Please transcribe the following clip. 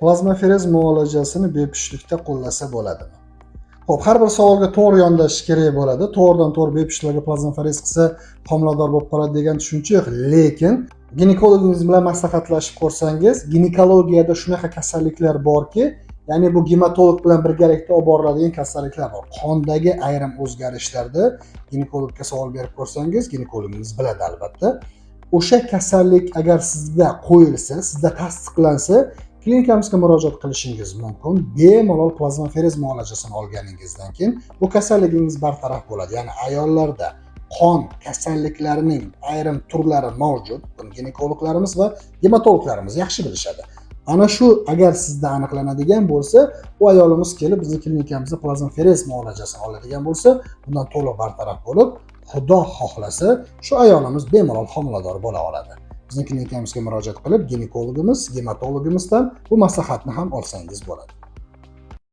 Plazmaferez muolajasini bepushtlikda qo'llasa bo'ladimi? Xo'p, har bir savolga to'g'ri yondashish kerak bo'ladi. To'g'ridan-to'g'ri bepushtlarga plazmaferez qilsa homilador bo'lib qoladi degan tushuncha yo'q. Lekin ginekologingiz bilan maslahatlashib ko'rsangiz, ginekologiyada shunaqa kasalliklar borki, ya'ni bu gematolog bilan birgalikda olib boriladigan kasalliklar bor. Qondagi ayrim o'zgarishlarda ginekologga savol berib ko'rsangiz, ginekologingiz biladi albatta. O'sha kasallik agar sizda qo'yilsa, sizda tasdiqlansa, klinikamizga murojaat qilishingiz mumkin. Bemalol plazmaferez muolajasini olganingizdan keyin bu kasalligingiz bartaraf bo'ladi. Ya'ni ayollarda qon kasalliklarining ayrim turlari mavjud. Buni ginekologlarimiz va gematologlarimiz yaxshi bilishadi. Ana shu agar sizda aniqlanadigan bo'lsa, u ayolimiz kelib bizning klinikamizda plazmaferez muolajasini oladigan bo'lsa, bundan to'liq bartaraf bo'lib, Xudo xohlasa, shu ayolimiz bemalol homilador bo'la oladi. Bizning klinikamizga murojaat qilib, ginekologimiz, gematologimizdan bu maslahatni ham olsangiz bo'ladi.